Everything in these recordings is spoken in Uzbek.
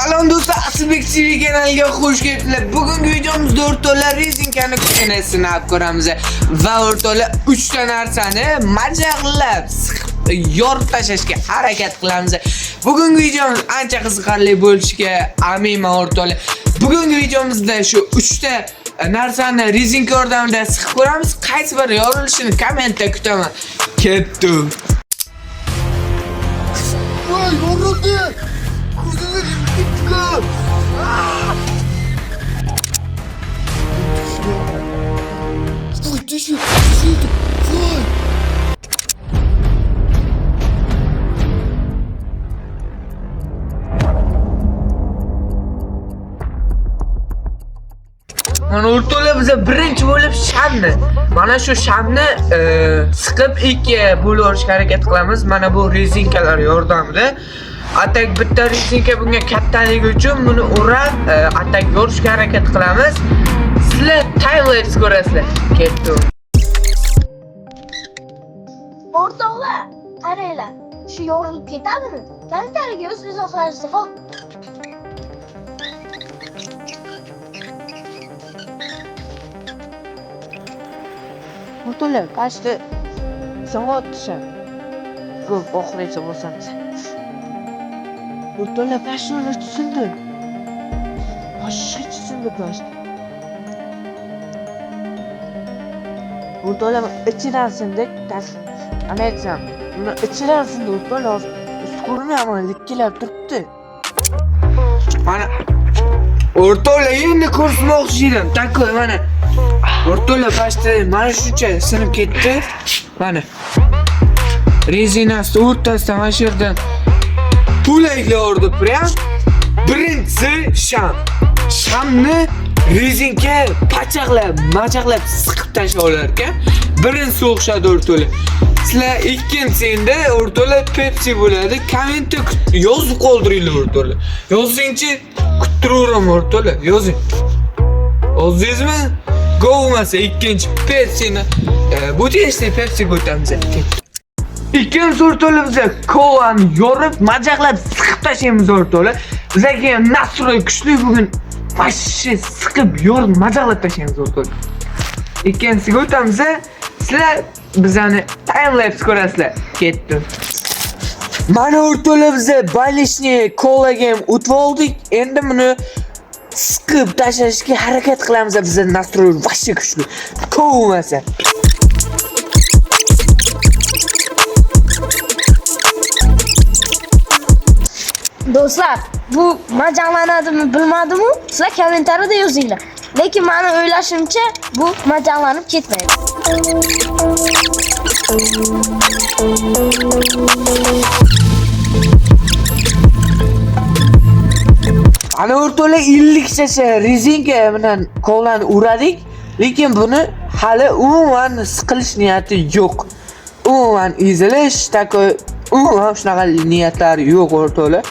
Salom do'stlar, Asılbek TV kanaliga xush kelibsizlar. Bugungi videomuz 4 to'la rezinkani kuchini sinab ko'ramiz va o'rtoqlar 3 ta narsani majaqlab yorib tashlashga harakat qilamiz. Bugungi videomiz ancha qiziqarli bo'lishiga aminman o'rtoqlar. Bugungi videomizda shu 3 ta narsani rezinka yordamida siqib ko'ramiz. Qaysi biri yorilishini kommentda kutaman. Ketdim. Voy, yorildi. Ko'zlarim bitgan. Voy, düşün. Voy. Mana o'rtoqlar biz birinchi bo'lib shamni. Mana shu shamni siqib ikki bo'lib olishga harakat qilamiz. Mana bu rezinkalar yordamida. Atak bitta rezinka bunga kattaligi uchun buni o'rab atak yorishga harakat qilamiz. Sizlar time lapse ko'rasizlar. Ketdim. O'rtoqlar, qaranglar. Shu yorilib ketadimi? Kalitariga o'z oxirisi xo'p. O'rtoqlar, qashti soat tushar. Ko'p oxirgacha bo'lsangiz. O'rtoqlar, pashtolar tushindi. Pashsha tushindi pashto. O'rtoqlar, ichidan sindik. Ana aytsam, buni ichidan sindi o'rtoqlar. Ko'rmayapman, likkilab turibdi. Mana o'rtoqlar, endi ko'rsmoqchi edim. Takoy mana. O'rtoqlar, pashta mana shuncha sinib ketdi. Mana. Rezinasi o'rtasidan mana shu yerdan bo'laklar urdi. Prям birinchisi sham. Shamni rezinka machaqlab siqib tashlashlar ekan. Birinchisi o'xshadi o'rtoqlar. Sizlar ikkinchisi endi o'rtoqlar Pepsi bo'ladi. Kommentda yozib qoldiringlar o'rtoqlar. Yozingchi kuttiraveraman o'rtoqlar. Yozing. Yozdingizmi? Go bo'lmasa ikkinchi Pepsi'ni bu teshda Pepsi'ga o'tamiz. Ikkinchi o'rtoqlar biz kolani yorib, majaqlab siqib tashlaymiz o'rtoqlar. Bizga ham nastroy kuchli bugun. Mashshi siqib yorib, majaqlab tashlaymiz o'rtoqlar. Ikkinchisiga o'tamiz. Sizlar bizani time lapse ko'rasizlar. Ketdim. Mana o'rtoqlar biz balishni kolaga ham o'tib oldik. Endi buni siqib tashlashga harakat qilamiz. Biz nastroy vashshi kuchli. Ko'masa. Do'stlar, bu majaqlanadimi bilmadim-u, sizlar kommentariyada yozinglar. Lekin meni o'ylashimcha bu majaqlanib ketmaydi. Ana o'rtoqlar 50 shasha rezinka bilan kolani uradik, lekin buni hali umuman siqilish niyati yo'q. Umuman ezilish, takoy umuman shunaqa niyatlar yo'q o'rtoqlar.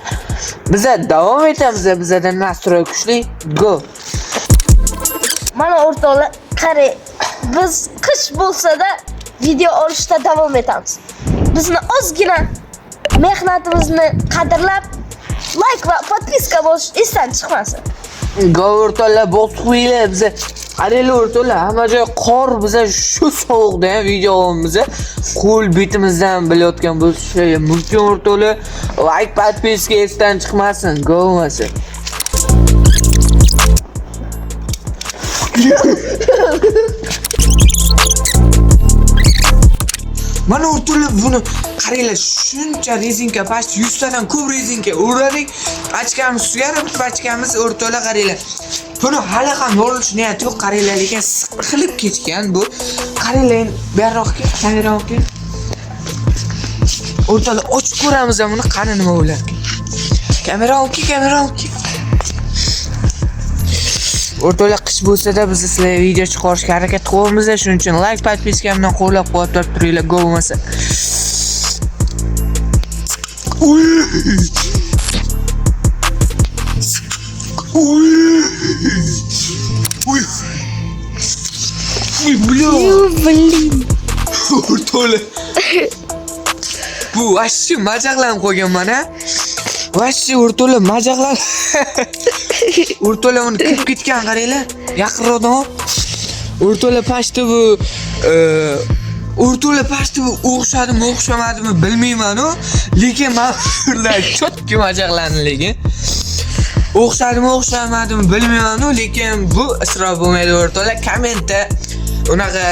Biz davom etamiz, bizda nastroy kuchli. Go. Mana o'rtoqlar, qarang, biz qish bo'lsa-da video olishda davom etamiz. Bizni ozgina mehnatimizni qadrlab, like va podpiska bo'lish esdan chiqmasin. Go o'rtoqlar, bosqinglar biz. Qaranglar o'rtoqlar, hamma joy qor, biz shu sovuqda ham video olamiz. Qo'l betimizdan bilayotgan bo'lishi mumkin o'rtoqlar. Like, podpiska esdan chiqmasin. Go bo'lmasa. Mana o'rtoqlar, buni qaranglar, shuncha rezinka, past 100 tadan ko'p rezinka uradik. Ochkamiz sugarib, ochkamiz o'rtoqlar qaranglar. Buni hali ham yorilish niyati yo'q, qaranglar, lekin siqilib ketgan bu. Qaranglar, buyroqqa, kameraga. O'rtoqlar, ochib ko'ramiz buni, qani nima bo'lar ekan. Kameraga. O'rtoqlar, qish bo'lsa-da biz sizlarga video chiqarishga harakat qilamiz. Shuning uchun like, podpiska bilan qo'llab-quvvatlab turinglar, go bo'lmasa. Blin. O'rtoqlar. Bu vashshi majaqlanib qo'ygan mana. Vashi o'rto'la majaqlar. O'rto'la uni kirib ketgan qaranglar. Yaqinroqdan. O'rto'la pashti bu o'rto'la pashti bu o'xshamadimi bilmayman-ku, lekin men ular chotki majaqlarni lekin. O'xshamadimi bilmayman-ku, lekin bu isrof bo'lmaydi o'rto'la. Kommentda unaqa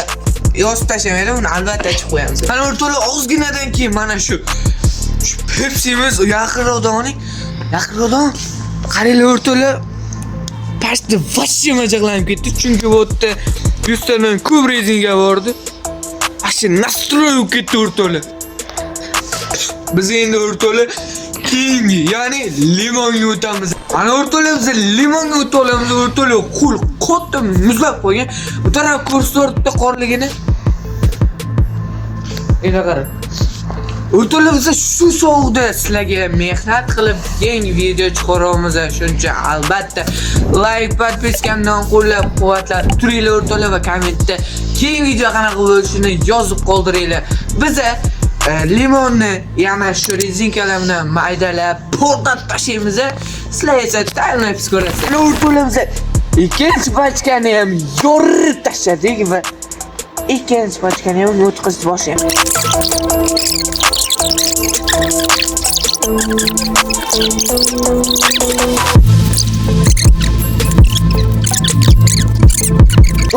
yozib tashlamaydi, uni albatta aytib qo'yamiz. Mana o'rto'la ozginadan keyin mana shu Pepsimiz yaqinroqdan qaranglar o'rto'la pastda vashi majaqlanib ketdi, chunki bu yerda 100 tadan ko'p rezinga bordi. Ashi nastroy bo'lib ketdi o'rto'la. Biz endi o'rto'la keyingi, ya'ni limonga o'tamiz. Ana o'rto'la biz limonga o'tamiz o'rto'la. Qo'l qotdi muzlab qo'ygan. Bu taraf ko'rsatdi qorligini. Endi qarang. O'rto'la biz shu sovuqda sizlarga mehnat qilib yangi video chiqaramiz. Shuncha albatta like, podpiskamdan qo'llab-quvvatlab turinglar o'rto'la va kommentda keyingi video qanaqa bo'lishini yozib qoldiringlar. Biz limonni yana shu rezinkalar bilan maydalab portlatib tashlaymiz. Sizlar esa time-lapse ko'rasiz. O'rto'la biz ikkinchi pachkani ham yorib tashladik va ikkinchi pachkani ham o'tkazib boshlaymiz.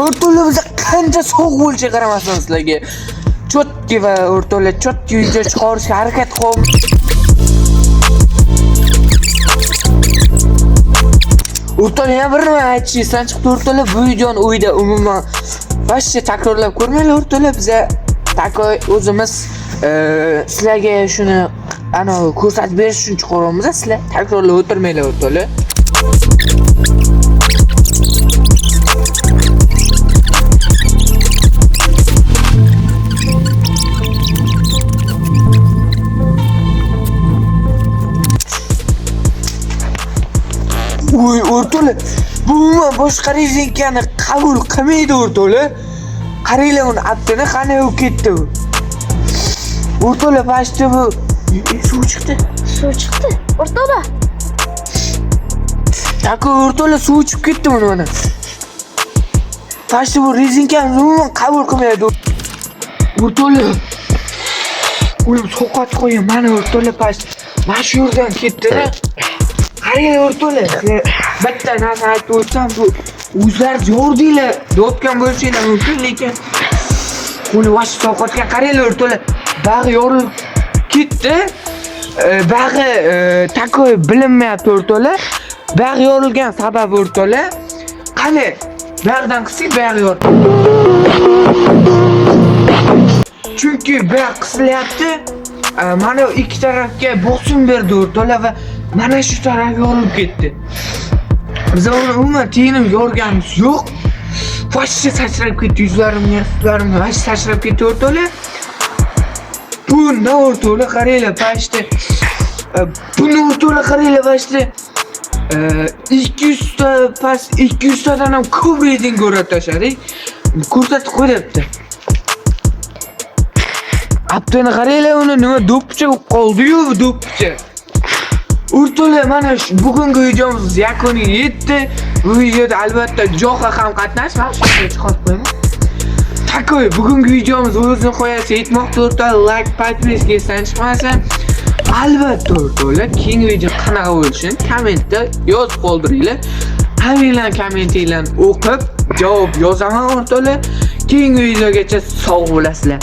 O'rto'la biz qancha sovuq bo'lishiga qaramasdan sizlarga chotki va o'rto'la chotki video chiqarishga harakat qilamiz. O'rto'la yana bir nima aytishdan chiqdi o'rto'la, bu videoni uyda umuman boshqa takrorlab ko'rmanglar o'rto'la. Biz takoy o'zimiz sizlarga shuni ana ko'rsatib berish uchun chiqaramiz. Sizlar takrorlab o'tirmanglar o'rto'la. Uy o'rto'la, bu boshqa rezinkani qabul qilmaydi o'rto'la. Qaranglar uni aptini qani bo'lib ketdi bu. O'rto'la pashti bu suv chiqdi. O'rto'la. Tako o'rto'la suv chiqib ketdi buni mana. Pashti bu rezinkani umuman qabul qilmaydi. O'rto'la. Ulim sovqat qo'ying mana o'rto'la pashti. Mana shu yerdan ketdi-da. Qaranglar o'rto'la, bitta narsa aytib o'tsam, bu o'zlar yordinglar, dotgan bo'lishinglar mumkin, lekin uni vash sovqatga qaranglar o'rto'la. Bag'i yorilib ketdi. Bag'i takoy bilinmayapti o'rto'la. Bag'i yorilgan sabab o'rto'la. Qani, bag'dan qising, bag'i yorildi. Chunki bag qisilyapti. Mana ikki tarafga bosim berdi o'rto'la va mana shu taraf yorilib ketdi. Biz umuman tenim yorganimiz yo'q. Vashi sachrab ketdi, yuzlarimga vashi sachrab ketdi o'rto'la. Bunda o'rto'la qaranglar pashti. Buni o'rto'la qaranglar pashti. 200 ta past 200 tadan ham ko'p rezing ko'rib tashladik. Ko'rsatib qo'yibdi. Aptini qaranglar, uni nima do'ppicha qoldi-yu, do'ppicha. O'rto'la mana bugungi videomiz yakuniga yetdi. Bu videoda albatta Jo'xa ham qatnashmadi, shunday chiqarib qo'yaman. Takoy bugungi videomiz o'zini qo'yasi yetmoqda o'rto'la. Like, podpiska esdan chiqmasa, albatta o'rto'la keyingi video qanaqa bo'lishini kommentda yozib qoldiringlar. Hammanglar kommentinglarni o'qib javob yozaman o'rto'la. Keyingi videogacha sog' bo'lasizlar.